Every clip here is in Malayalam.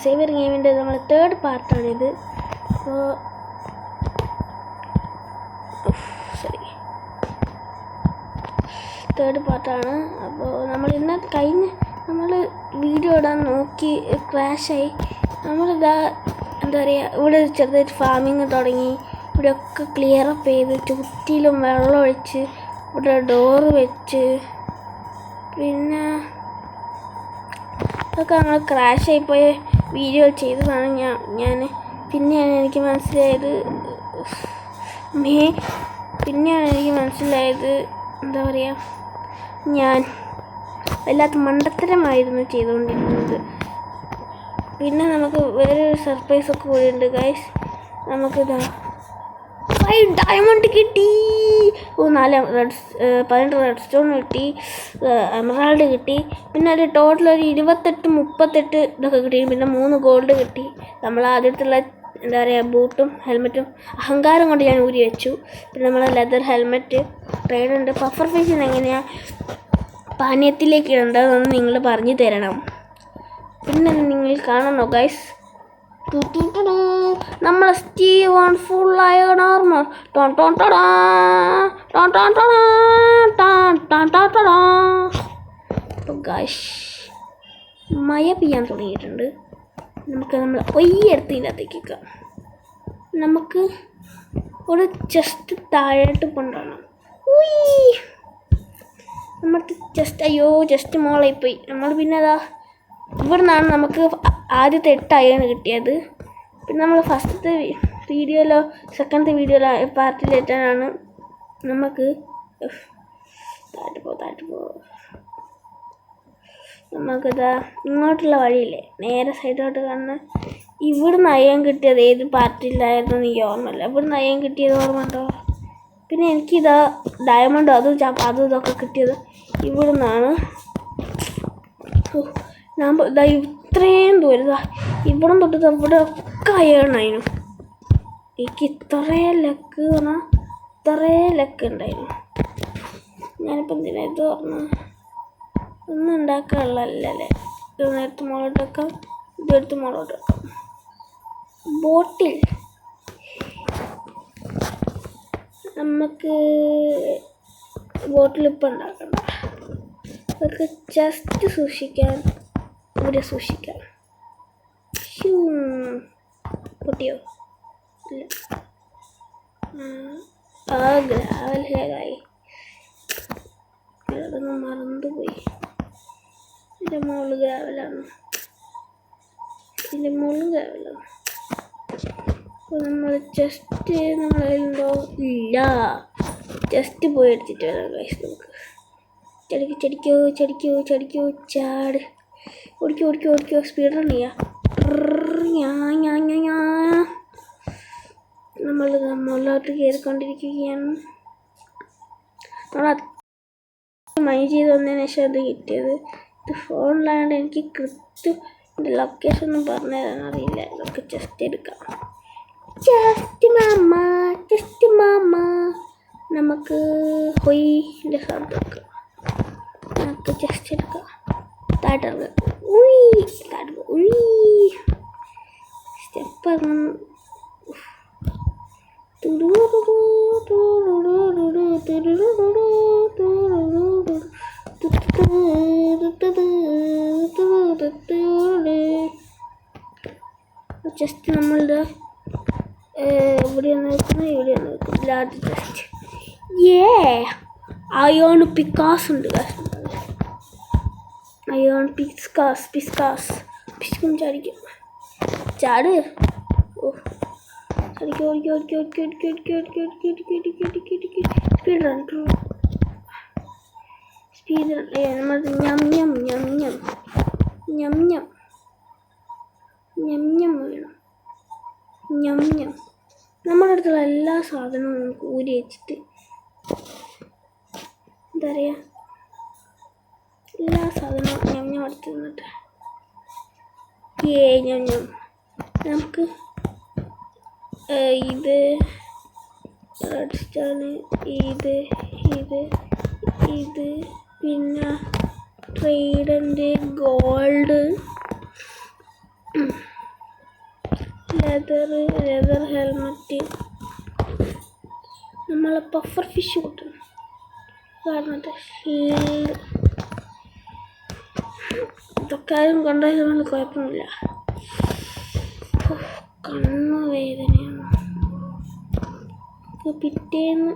സേവിയർ ഗെയിമിൻ്റെ നമ്മൾ തേർഡ് പാർട്ടാണിത്. അപ്പോൾ തേർഡ് പാർട്ടാണ്. അപ്പോൾ നമ്മൾ നമ്മൾ വീഡിയോ ഇടാൻ നോക്കി ക്രാഷായി. നമ്മളിതാ എന്താ പറയുക, ഇവിടെ ചെറുതായിട്ട് ഫാമിങ് തുടങ്ങി. ഇവിടെയൊക്കെ ക്ലിയറപ്പ് ചെയ്ത് ചുറ്റിലും വെള്ളം ഒഴിച്ച് ഇവിടെ ഡോറ് വെച്ച് പിന്നെ അതൊക്കെ നമ്മൾ ക്രാഷായിപ്പോയ വീഡിയോ ചെയ്തതാണ് ഞാൻ. പിന്നെയാണ് എനിക്ക് മനസ്സിലായത് എന്താ പറയുക, ഞാൻ വല്ലാത്ത മണ്ടത്തരമായിരുന്നു ചെയ്തുകൊണ്ടിരുന്നത്. പിന്നെ നമുക്ക് വേറൊരു സർപ്രൈസൊക്കെ കൂടിയുണ്ട് ഗൈസ്. നമുക്കിതാ 5 ഡയമണ്ട് കിട്ടി, 18 റെഡ് സ്റ്റോൺ കിട്ടി, എമറാൾഡ് കിട്ടി, പിന്നെ ഒരു ടോട്ടൽ ഒരു 28 ഇതൊക്കെ കിട്ടി. പിന്നെ 3 ഗോൾഡ് കിട്ടി. നമ്മൾ ആദ്യത്തുള്ള എന്താ പറയുക ബൂട്ടും ഹെൽമെറ്റും അഹങ്കാരം കൊണ്ട് ഞാൻ ഊരി വെച്ചു. പിന്നെ നമ്മൾ ലെതർ ഹെൽമെറ്റ് ട്രേഡുണ്ട്. പഫർ ഫിഷിന് എങ്ങനെയാണ് പാനീയത്തിലേക്ക് ഇടേണ്ടതെന്ന് നിങ്ങൾ പറഞ്ഞു തരണം. പിന്നെ നിങ്ങൾ കാണണോ ഗൈസ്, നമ്മളെ സ്റ്റീവൺ ഫുൾ അയൺ ആർമർ. അപ്പോൾ ഗൈസ് മഴ പെയ്യാൻ തുടങ്ങിയിട്ടുണ്ട്. നമ്മൾ ഒയ്യെടുത്ത് ഇതിനകത്തേക്ക് വെക്കാം. നമുക്ക് ഒരു ജസ്റ്റ് താഴോട്ട് കൊണ്ടുപോകണം. നമുക്ക് ജസ്റ്റ് മോളായിപ്പോയി. നമ്മൾ പിന്നെ അതാ ഇവിടെ നിന്നാണ് നമുക്ക് ആദ്യത്തെ 8 അയൺ കിട്ടിയത്. പിന്നെ നമ്മൾ ഫസ്റ്റത്തെ വീഡിയോയിലോ സെക്കൻഡത്തെ വീഡിയോയിലോ പാർട്ടിലേറ്റാണ് നമുക്ക് താഴ്ത്തു പോ നമുക്കിതാ ഇങ്ങോട്ടുള്ള വഴിയില്ലേ നേരെ സൈഡോട്ട് കാണുന്ന ഇവിടുന്ന് അയ്യം കിട്ടിയത് ഏത് പാർട്ടിയിലായിരുന്നു എനിക്ക് ഓർമ്മയില്ല. ഇവിടുന്ന് അയ്യം കിട്ടിയത് ഓർമ്മ ഉണ്ടോ? പിന്നെ എനിക്കിതാ ഡയമണ്ടും അതും ഇതൊക്കെ കിട്ടിയത് ഇവിടുന്നാണ്. ഞാൻ ഇതാ ഇത്രയും ദൂരം ഇവിടെ തൊട്ട് ഇവിടെ ഒക്കെ അയ്യണായിരുന്നു. എനിക്ക് ഇത്രയും ലക്ക് ഉണ്ടായിരുന്നു. ഞാനിപ്പോൾ എന്തിനാ ഇത് പറഞ്ഞു ഒന്നും ഉണ്ടാക്കാനുള്ളതല്ലേ. ഇത് നേരത്തെ മുളക് വെക്കാം, ഇതെടുത്ത് മുളക് വെക്കാം. ബോട്ടിൽ നമുക്ക് ഇപ്പം ഉണ്ടാക്കണ്ട, അതൊക്കെ ജസ്റ്റ് സൂക്ഷിക്കാം. പൊട്ടിയോ ഇല്ല. ഗ്രാവൽ ഹെയറായി, അതൊന്ന് മറന്നുപോയി. ഇതിൻ്റെ മുകളിൽ ഗ്രാവലാണ്. അപ്പോൾ നമ്മൾ നമ്മളതിലുണ്ടോ ഇല്ല, ജസ്റ്റ് പോയി എടുത്തിട്ട് വരാം ഗൈസ്. നമുക്ക് ചടിക്കോ ചാട് ഓടിക്കോ സ്പീഡ് റൺ ചെയ്യാം. നമ്മൾ മുകളിലോട്ട് കയറിക്കൊണ്ടിരിക്കുകയാണ്. നമ്മൾ മൈൻഡ് ചെയ്ത് വന്നതിന് ശേഷം അത് കിട്ടിയത്. ഇത് ഫോണിലായതുകൊണ്ട് എനിക്ക് കൃത്യം എൻ്റെ ലൊക്കേഷൻ ഒന്നും പറഞ്ഞു തരാൻ അറിയില്ല. നമുക്ക് ജസ്റ്റ് എടുക്കാം. ജസ്റ്റ് മാമ നമുക്ക് ഹൊയ്ൻ്റെ സൗണ്ട് വെക്കാം. നമുക്ക് ജസ്റ്റ് എടുക്കാം. താഴെ സ്റ്റെപ്പ് ഇറങ്ങുന്നു. ജസ്റ്റ് നമ്മളുടെ എവിടെയാണ് നിൽക്കുന്നത് ലാർജ് ജസ്റ്റ് അയോൺ പിക്കാസ് ഉണ്ട്. അയോൺ പിസ്കാസ് പിസ്കും ചാടിക്കും. ചാട് സ്പീഡ് നമ്മൾ വേണം. നമ്മുടെ അടുത്തുള്ള എല്ലാ സാധനവും നമുക്ക് ഊരി വെച്ചിട്ട് എന്താ പറയുക എല്ലാ സാധനവും അടുത്ത് നിന്നിട്ട് നമുക്ക് ഇത് റെഡ് സ്റ്റോൺ, ഇത് പിന്നെ ട്രൈഡൻ്റ് ഗോൾഡ് ലെതർ ഹെൽമെറ്റ്. നമ്മളെ പഫർ ഫിഷ് കിട്ടും. കാരണം ഷീൽഡ് ഇതൊക്കെ ആരും കൊണ്ടുപോയി കുഴപ്പമില്ല. കണ്ണ് വേദനയാണ്. പിറ്റേന്ന്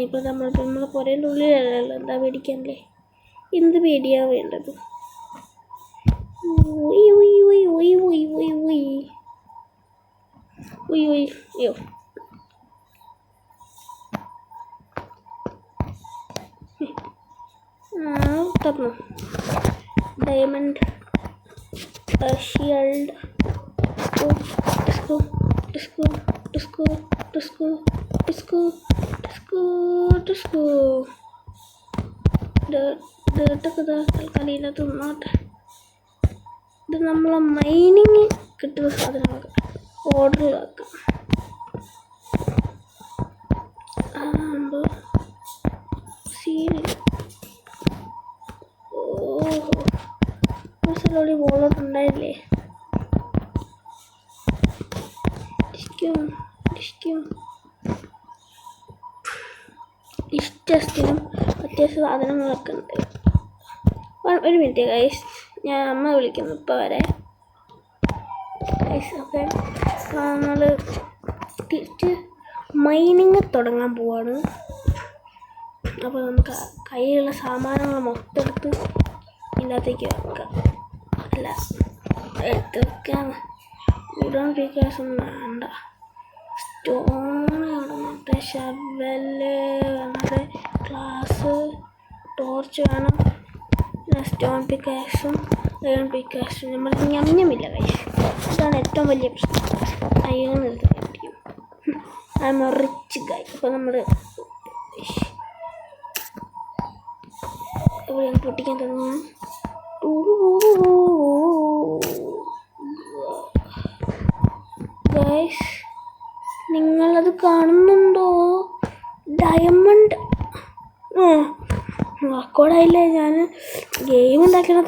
ഇപ്പം നമ്മളെ പുരേൻ്റെ ഉള്ളിലല്ലല്ലോ, എന്താ പേടിക്കാനല്ലേ? എന്ത് പേടിയാണ് വേണ്ടത്? അയ്യോ തന്നു. Diamond shield. തൽക്കാലം ഇതിനകത്ത് നിന്നോട്ടെ. ഇത് നമ്മളെ മൈനിങ് കിട്ടുന്ന സാധനങ്ങളൊക്കെ ഓർഡറിലാക്കാം. അതാകുമ്പോൾ സീരിയൽ സ്ഥലം ബോളോട്ട് ഉണ്ടായില്ലേ? ഇഷ്ടത്തിനും അത്യാവശ്യം സാധനങ്ങളൊക്കെ ഉണ്ട്. ഒരു മിനിറ്റ് ഗൈസ്, ഞാൻ അമ്മ വിളിക്കുന്നു, ഇപ്പം വരെ ഗൈസ്. ഓക്കെ, നമ്മൾ തിരിച്ച് മൈനിങ് തുടങ്ങാൻ പോവാണ്. അപ്പോൾ നമുക്ക് കയ്യിലുള്ള സാമാനങ്ങൾ മൊത്തം എടുത്ത് ഇതിൻ്റെ അകത്തേക്ക് വെക്കാം. അല്ല, എടുത്ത് വെക്കാൻ ഉടൻ പിക്കാസും വേണ്ട. സ്റ്റോൺ വേണം, ഷവല് വേണം, ഗ്ലാസ്, ടോർച്ച് വേണം, സ്റ്റോൺ പിക്കാസും അയൺ പിക്കാസും. നമ്മൾ ഞമ്മില്ല കൈസ്, ഇതാണ് ഏറ്റവും വലിയ പ്രശ്നം. അയൺ എടുത്ത് പിടിക്കും. ഐ എം എ റിച്ച് ഗൈ. അപ്പോൾ നമ്മൾ പൊട്ടിക്കാൻ തുടങ്ങും. ഗൈസ്, നിങ്ങളത് കാണുന്നുണ്ടോ? ഡയമണ്ട് വാക്കോടായില്ലേ? ഞാൻ ഗെയിം ഉണ്ടാക്കണ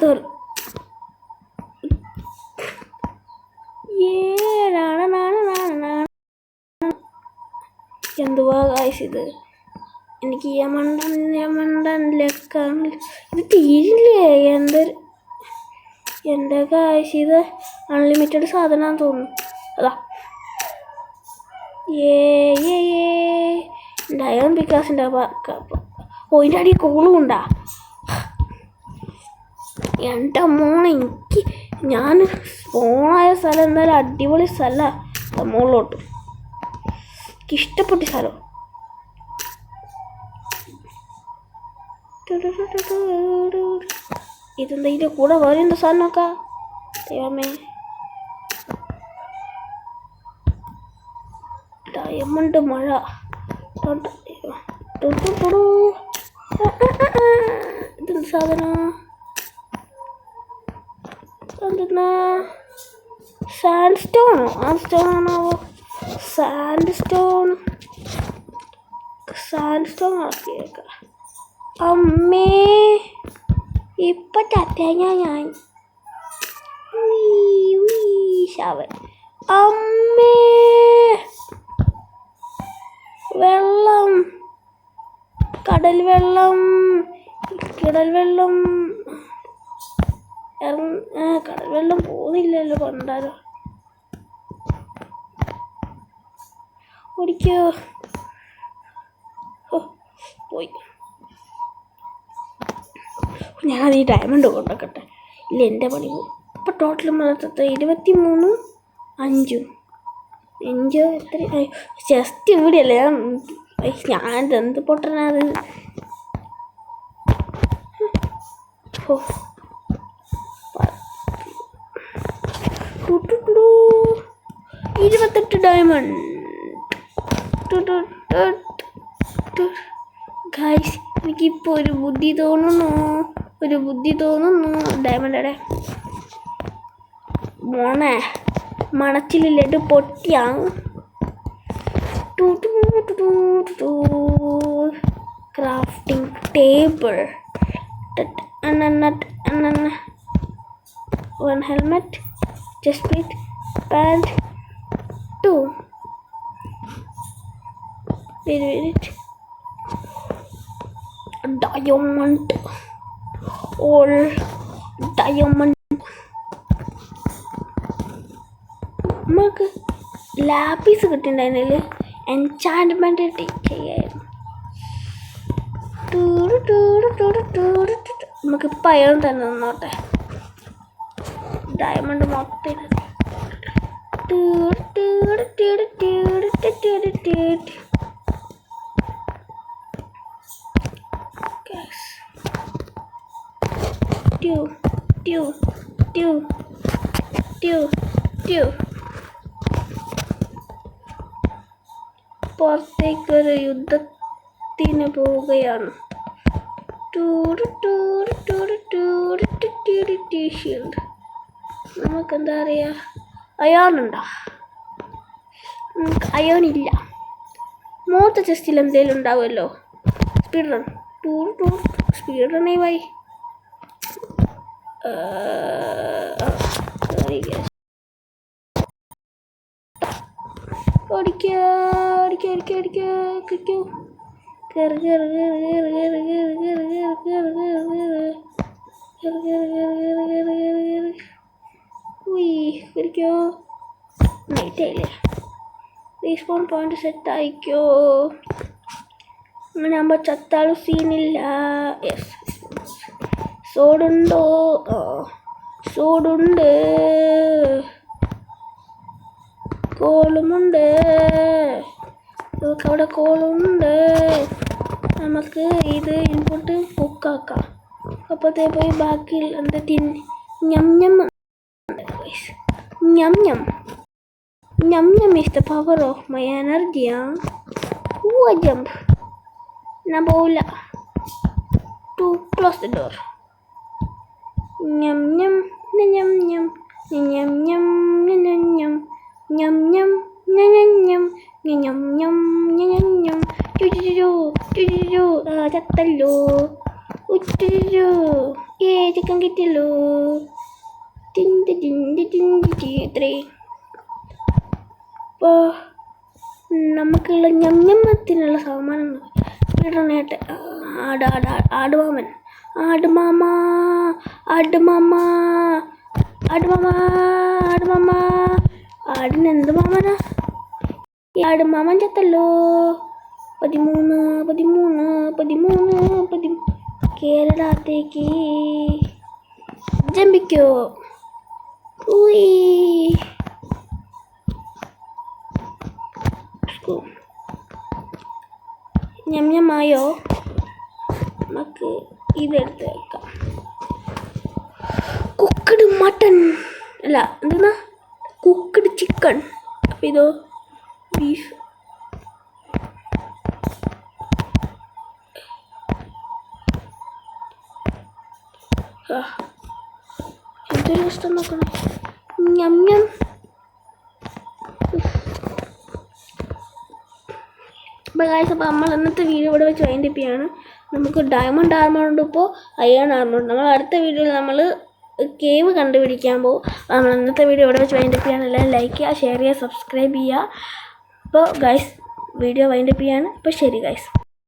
എന്തുവാ ഗൈസ് ഇത്? എനിക്ക് യമണ്ടൻ ലെക്കാണ്. ഇത് തീരില്ലേ? എൻ്റെ ഗൈസ്, ഇത് അൺലിമിറ്റഡ് സാധനമാണെന്ന് തോന്നുന്നു. അതാ ഡയമൺ പിക്കാസിൻ്റെ ഇതിൻ്റെ അടി കോളും ഉണ്ടാ. എൻ്റെ മോളെ, ഞാൻ സ്പോണായ സ്ഥലം എന്തായാലും അടിപൊളി സ്ഥലമാണ്. മുകളിലോട്ട് എനിക്കിഷ്ടപ്പെട്ട സ്ഥലം. ഇതെന്താ ഇതിൻ്റെ കൂടെ വേറെ എന്താ സാധനമൊക്കെ? ദൈവമേ, ഡയമണ്ട് മഴ. ഇതെന്ത് സാധനം? എന്തെന്നാ? സാൻഡ് സ്റ്റോണോ? ആ സ്റ്റോണാണോ? Sand stone ആക്കിയേക്കാം. അമ്മേ, ഇപ്പൊ ഞാൻ ശവൻ. അമ്മേ, വെള്ളം, കടൽ വെള്ളം. കടൽ വെള്ളം പോകുന്നില്ലല്ലോ പണ്ടാരോ. ഓടിക്കോ. പോയി. ഞാനത് ഈ ഡയമണ്ട് കൊണ്ടുവെക്കട്ടെ, ഇല്ല എൻ്റെ പണി പോകും. ഇപ്പം ടോട്ടൽ മൊത്തത്തെ 23 5 എത്ര? ജസ്റ്റ് ഇവിടെയല്ലേ ഞാൻ എന്ത് പൊട്ടനത്. 28 ഡയമണ്ട്. ഗൈസ്, എനിക്കിപ്പോൾ ഒരു ബുദ്ധി തോന്നുന്നു. ഡയമണ്ട് മോണെ മണച്ചിലിട്ട് പൊട്ടിയാ. Crafting table. 1 helmet, Chest plate. And 2. Wait. Diamond. All diamond. നമുക്ക് ലാപ്പീസ് കിട്ടിയിട്ടുണ്ടായിരുന്നില്ല. എൻചാൻറ്റ്മെൻറ്റ് ചെയ്യായിരുന്നു. നമുക്കിപ്പോൾ അയാൾ തന്നെ നിന്നോട്ടെ. ഡയമണ്ട് മൊത്തം പുറത്തേക്കൊരു യുദ്ധത്തിന് പോവുകയാണ്. ഷീൽഡ് നമുക്കെന്താ പറയുക, അയോണുണ്ടോ? നമുക്ക് അയോണില്ല. മൂത്ത ചെസ്റ്റിൽ എന്തെങ്കിലും ഉണ്ടാവുമല്ലോ. സ്പീഡ് റൺ സ്പീഡ് റൺ ആയി. നൈറ്റായില്ലേ? റീസ്പോൺ പോയിന്റ് സെറ്റ് ആയിക്കോ. അങ്ങനെ ആകുമ്പോൾ ചത്താലും സീനില്ല. യെസ്, സോഡുണ്ടോ? സോഡുണ്ട്, കോളുമുണ്ട്. നമുക്കവിടെ കോളുണ്ട്. നമുക്ക് ഇത് ഇൻപുട്ട് കുക്കാക്കാം. അപ്പോഴത്തേ പോയി ബാക്കി എന്താ ഞം is the power of my energy. Jump. Na bola. To close the door. Nyam. Chattallo. Chicken kittillo. Tin 3. അപ്പോൾ നമുക്കുള്ള ഞമ്മത്തിനുള്ള സാമാനങ്ങൾ ഇടണേട്ടെ. ആടുമാമൻ. ആടിനെന്ത് മാമനാ? ഈ ആടുമാമൻ ചത്തല്ലോ. 13 കേരളത്തേക്ക് ജമ്പിക്കോ. ഞമ്മയോ? നമുക്ക് ഇതെടുത്ത് വെക്കാം. കുക്കഡ് മട്ടൺ അല്ല, എന്താ കുക്കഡ് ചിക്കൻ. അപ്പം ഇതോ ബീഫ്. എന്തൊരു ഇഷ്ടം നോക്കണം. ഞം. അപ്പോൾ ഗൈസ്, അപ്പോൾ നമ്മൾ ഇന്നത്തെ വീഡിയോ ഇവിടെ വെച്ച് വൈൻഡപ്പ് ചെയ്യാണ്. നമുക്ക് ഡയമണ്ട് ആർമറുണ്ട്, ഇപ്പോൾ അയൺ ആർമറുണ്ട്. നമ്മൾ അടുത്ത വീഡിയോയിൽ നമ്മൾ കേവ് കണ്ടുപിടിക്കാൻ പോകും. നമ്മൾ ഇന്നത്തെ വീഡിയോ ഇവിടെ വെച്ച് വൈൻഡപ്പ് ചെയ്യാണ്. എല്ലാവരും ലൈക്ക് ചെയ്യുക, ഷെയർ ചെയ്യുക, സബ്സ്ക്രൈബ് ചെയ്യുക. അപ്പോൾ ഗൈസ്, വീഡിയോ വൈൻഡപ്പ് ചെയ്യാണ്. അപ്പോൾ ശരി ഗൈസ്.